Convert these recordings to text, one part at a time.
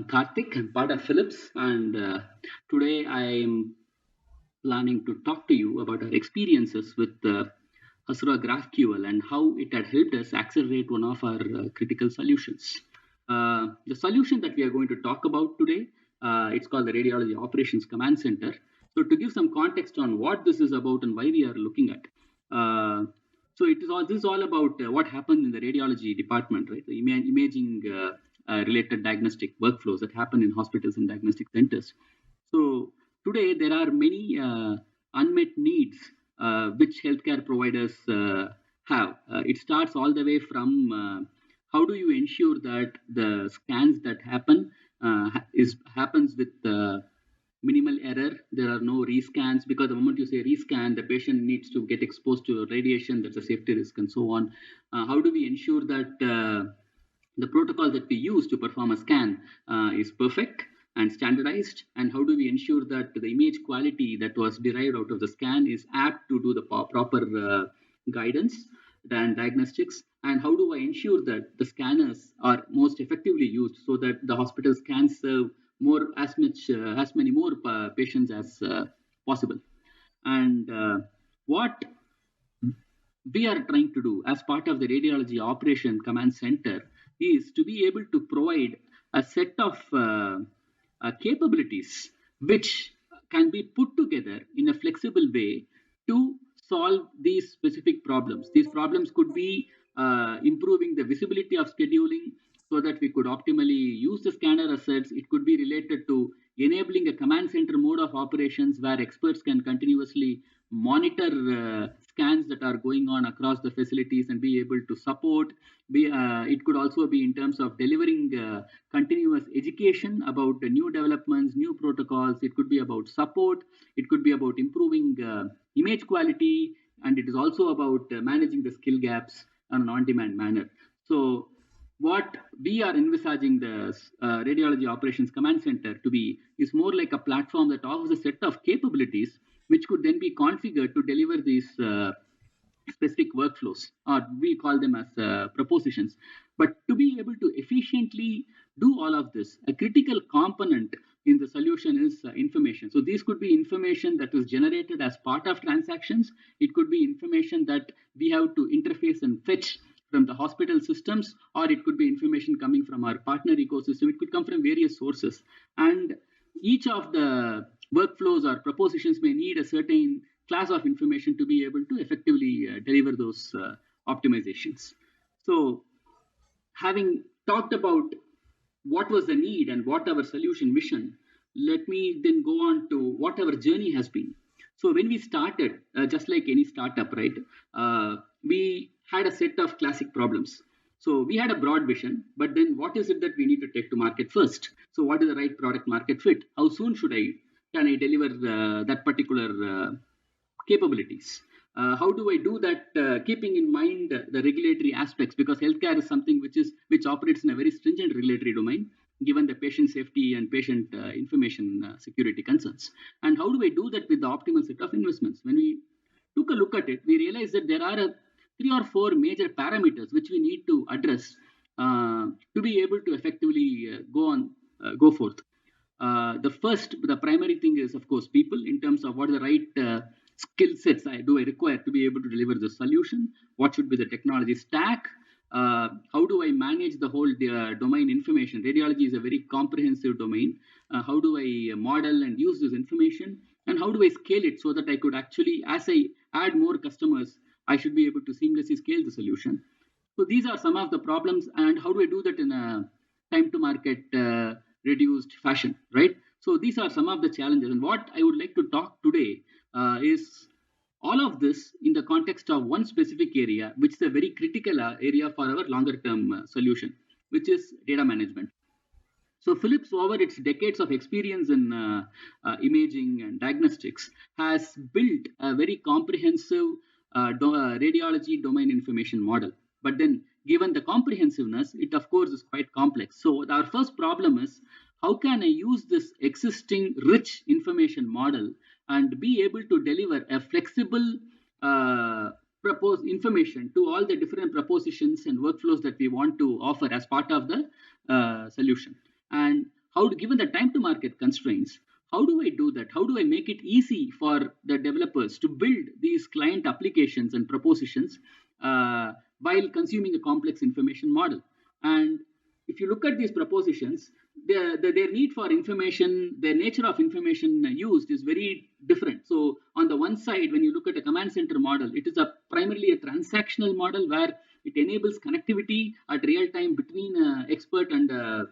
Karthik. I'm part of Philips, and today I'm planning to talk to you about our experiences with Hasura GraphQL and how it had helped us accelerate one of our critical solutions. The solution that we are going to talk about today, it's called the Radiology Operations Command Center. So to give some context on what this is about and why we are looking at, this is all about what happens in the radiology department, right? The imaging related diagnostic workflows that happen in hospitals and diagnostic centers. So today there are many unmet needs which healthcare providers have. It starts all the way from how do you ensure that the scans that happens with minimal error. There are no rescans, because the moment you say rescan, the patient needs to get exposed to radiation. That's a safety risk and so on. How do we ensure that the protocol that we use to perform a scan is perfect and standardized? And how do we ensure that the image quality that was derived out of the scan is apt to do the proper guidance and diagnostics? And how do I ensure that the scanners are most effectively used so that the hospitals can serve as many more patients as possible? And what we are trying to do as part of the Radiology Operation Command Center is to be able to provide a set of capabilities which can be put together in a flexible way to solve these specific problems. These problems could be improving the visibility of scheduling so that we could optimally use the scanner assets. It could be related to enabling a command center mode of operations where experts can continuously monitor scans that are going on across the facilities and be able to support. It could also be in terms of delivering continuous education about new developments, new protocols. It could be about support. It could be about improving image quality, and it is also about managing the skill gaps on an on-demand manner. So what we are envisaging the Radiology Operations Command Center to be is more like a platform that offers a set of capabilities which could then be configured to deliver these specific workflows, or we call them as propositions. But to be able to efficiently do all of this, a critical component in the solution is information. So these could be information that is generated as part of transactions. It could be information that we have to interface and fetch from the hospital systems, or it could be information coming from our partner ecosystem. It could come from various sources. And each of the workflows or propositions may need a certain class of information to be able to effectively deliver those optimizations. So having talked about what was the need and what our solution mission, let me then go on to what our journey has been. So when we started, just like any startup, right, we had a set of classic problems. So we had a broad vision, but then what is it that we need to take to market first? So what is the right product market fit? How soon can I deliver that particular capabilities? How do I do that, keeping in mind the regulatory aspects? Because healthcare is something which operates in a very stringent regulatory domain, given the patient safety and patient information security concerns. And how do I do that with the optimal set of investments? When we took a look at it, we realized that there are 3 or 4 major parameters which we need to address to be able to effectively go forth. The primary thing is, of course, people, in terms of what are the right skill sets I require to be able to deliver the solution. What should be the technology stack? How do I manage the whole domain information? Radiology is a very comprehensive domain. How do I model and use this information? And how do I scale it so that I could actually, as I add more customers, I should be able to seamlessly scale the solution. So these are some of the problems, and how do I do that in a time to market reduced fashion, right? So these are some of the challenges. And what I would like to talk today is all of this in the context of one specific area, which is a very critical area for our longer term solution, which is data management. So Philips, over its decades of experience in imaging and diagnostics, has built a very comprehensive radiology domain information model. But then, given the comprehensiveness, it of course is quite complex. So our first problem is, how can I use this existing rich information model and be able to deliver a flexible proposed information to all the different propositions and workflows that we want to offer as part of the solution? And given the time to market constraints, how do I do that? How do I make it easy for the developers to build these client applications and propositions while consuming a complex information model? And if you look at these propositions, their need for information, their nature of information used is very different. So on the one side, when you look at a command center model, it is primarily a transactional model where it enables connectivity at real time between expert and a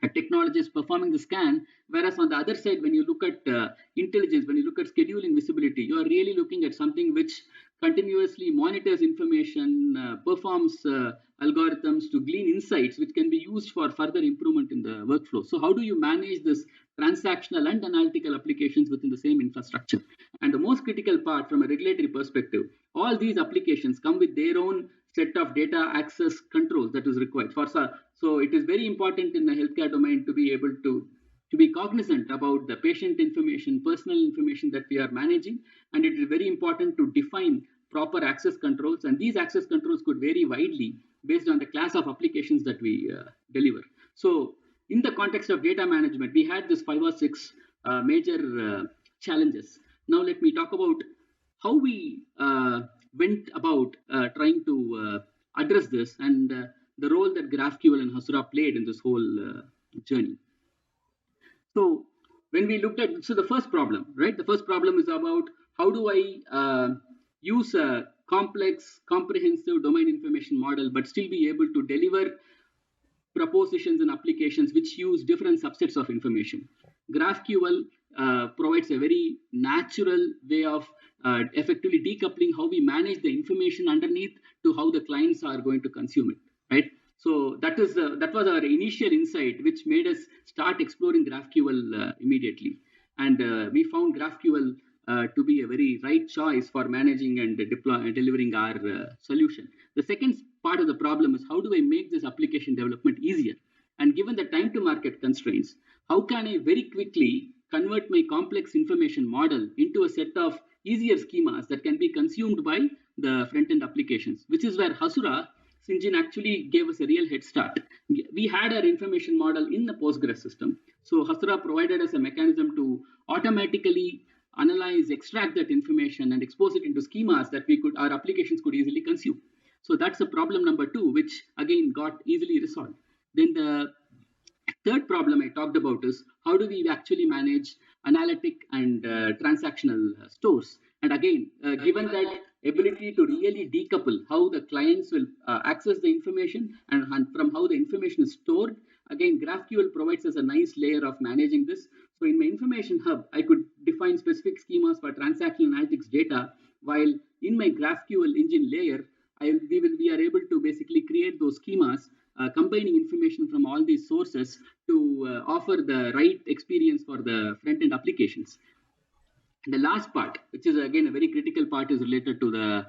technologist performing the scan. Whereas on the other side, when you look at intelligence, when you look at scheduling visibility, you are really looking at something which continuously monitors information, performs algorithms to glean insights which can be used for further improvement in the workflow. So how do you manage this transactional and analytical applications within the same infrastructure? And the most critical part from a regulatory perspective, all these applications come with their own set of data access controls that is required for. So it is very important in the healthcare domain to be able to be cognizant about the patient information, personal information that we are managing, and it is very important to define proper access controls. And these access controls could vary widely based on the class of applications that we deliver. So in the context of data management, we had this 5 or 6 major challenges. Now let me talk about how we went about trying to address this, and the role that GraphQL and Hasura played in this whole journey. So when we looked at, so the first problem, right? The first problem is about how do I use a complex, comprehensive domain information model, but still be able to deliver propositions and applications which use different subsets of information. GraphQL provides a very natural way of effectively decoupling how we manage the information underneath to how the clients are going to consume it, right? So that was our initial insight, which made us start exploring GraphQL immediately. And we found GraphQL to be a very right choice for managing and delivering our solution. The second part of the problem is how do I make this application development easier? And given the time to market constraints, how can I very quickly convert my complex information model into a set of easier schemas that can be consumed by the front-end applications, which is where Hasura engine actually gave us a real head start. We had our information model in the Postgres system. So Hasura provided us a mechanism to automatically analyze, extract that information and expose it into schemas that our applications could easily consume. So that's a problem number 2, which again got easily resolved. Then the third problem I talked about is how do we actually manage analytic and transactional stores? And again, given that ability to really decouple how the clients will access the information and from how the information is stored, again, GraphQL provides us a nice layer of managing this. So in my information hub, I could define specific schemas for transactional analytics data, while in my GraphQL engine layer, we are able to basically create those schemas, combining information from all these sources to offer the right experience for the front-end applications. The last part, which is again a very critical part, is related to the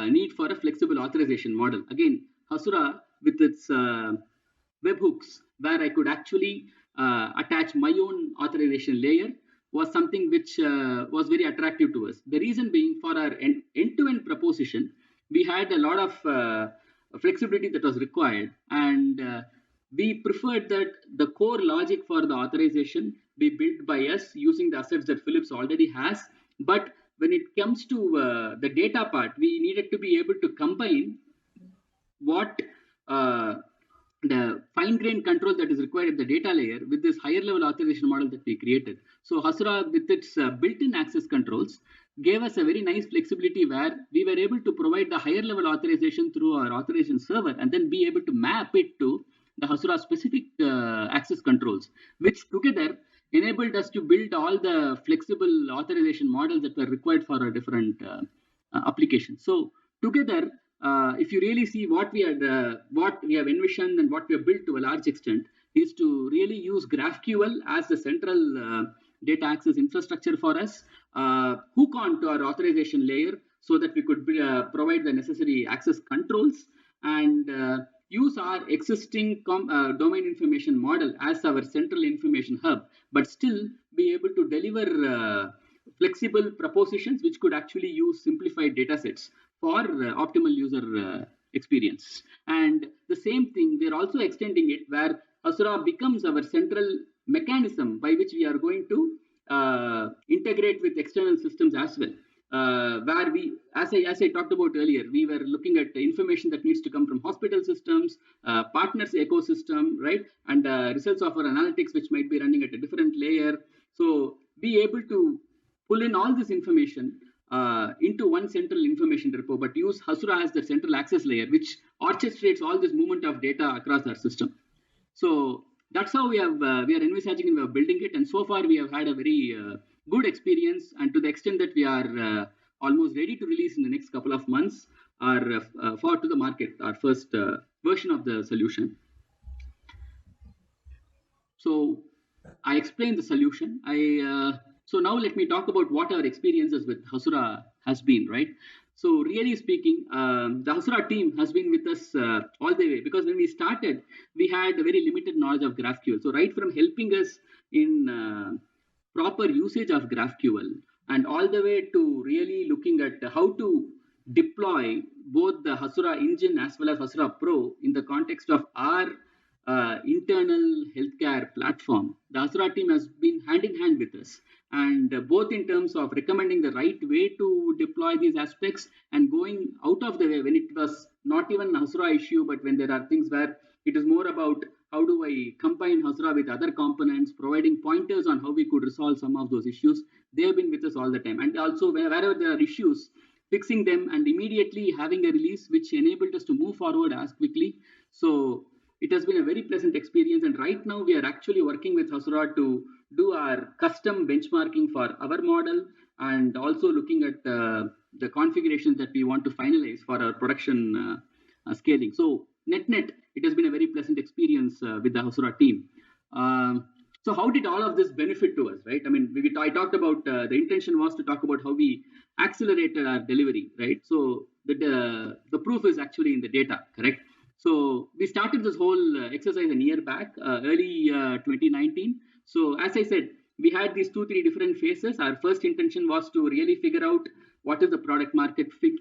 need for a flexible authorization model. Again, Hasura with its webhooks, where I could actually attach my own authorization layer, was something which was very attractive to us. The reason being, for our end-to-end proposition, we had a lot of flexibility that was required, and we preferred that the core logic for the authorization be built by us using the assets that Philips already has. But when it comes to the data part, we needed to be able to combine what the fine-grained control that is required at the data layer with this higher-level authorization model that we created. So Hasura, with its built-in access controls, gave us a very nice flexibility where we were able to provide the higher-level authorization through our authorization server and then be able to map it to the Hasura specific access controls, which together enabled us to build all the flexible authorization models that were required for our different applications. So together, if you really see what we have envisioned and what we have built to a large extent, is to really use GraphQL as the central data access infrastructure for us, hook on to our authorization layer so that we could provide the necessary access controls, and use our existing domain information model as our central information hub, but still be able to deliver flexible propositions which could actually use simplified data sets for optimal user experience. And the same thing, we are also extending it where Hasura becomes our central mechanism by which we are going to integrate with external systems as well. Where we, as I talked about earlier, we were looking at the information that needs to come from hospital systems, partners ecosystem, right, and results of our analytics, which might be running at a different layer. So be able to pull in all this information into one central information repo, but use Hasura as the central access layer, which orchestrates all this movement of data across our system. So that's how we are envisaging and we are building it. And so far we have had a very good experience, and to the extent that we are almost ready to release in the next couple of months our forward to the market, our first version of the solution. So I explained the solution. So now let me talk about what our experiences with Hasura has been, right? So really speaking, the Hasura team has been with us all the way, because when we started, we had a very limited knowledge of GraphQL. So right from helping us in proper usage of GraphQL, and all the way to really looking at how to deploy both the Hasura engine as well as Hasura Pro in the context of our internal healthcare platform. The Hasura team has been hand in hand with us, and both in terms of recommending the right way to deploy these aspects and going out of the way when it was not even a Hasura issue, but when there are things where it is more about how do I combine Hasura with other components, providing pointers on how we could resolve some of those issues. They have been with us all the time. And also wherever there are issues, fixing them and immediately having a release which enabled us to move forward as quickly. So it has been a very pleasant experience. And right now we are actually working with Hasura to do our custom benchmarking for our model, and also looking at the configurations that we want to finalize for our production scaling. So net, it has been a very pleasant experience with the Hasura team. So how did all of this benefit to us, right? I mean, I talked about the intention was to talk about how we accelerated our delivery, right? So the proof is actually in the data, correct? So we started this whole exercise a year back, early 2019. So as I said, we had these 2-3 different phases. Our first intention was to really figure out what is the product market fit,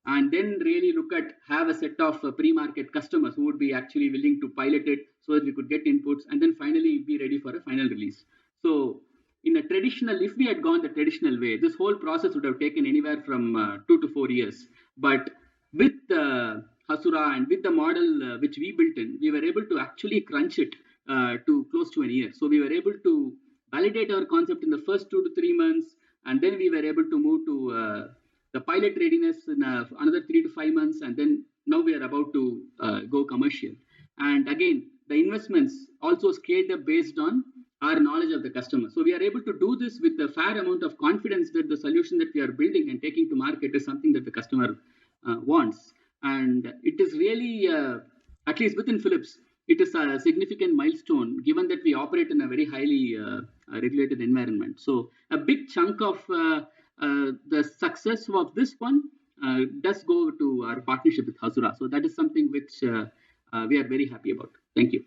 and then really look at have a set of pre-market customers who would be actually willing to pilot it so that we could get inputs, and then finally be ready for a final release. So in a traditional, if we had gone the traditional way, this whole process would have taken anywhere from 2 to 4 years. But with Hasura and with the model which we built in, we were able to actually crunch it to close to a year. So we were able to validate our concept in the first 2 to 3 months, and then we were able to move to the pilot readiness in another 3 to 5 months, and then now we are about to go commercial. And again, the investments also scaled up based on our knowledge of the customer. So we are able to do this with a fair amount of confidence that the solution that we are building and taking to market is something that the customer wants. And it is really, at least within Philips, it is a significant milestone given that we operate in a very highly regulated environment. So a big chunk of the success of this one does go to our partnership with Hasura. So that is something which we are very happy about. Thank you.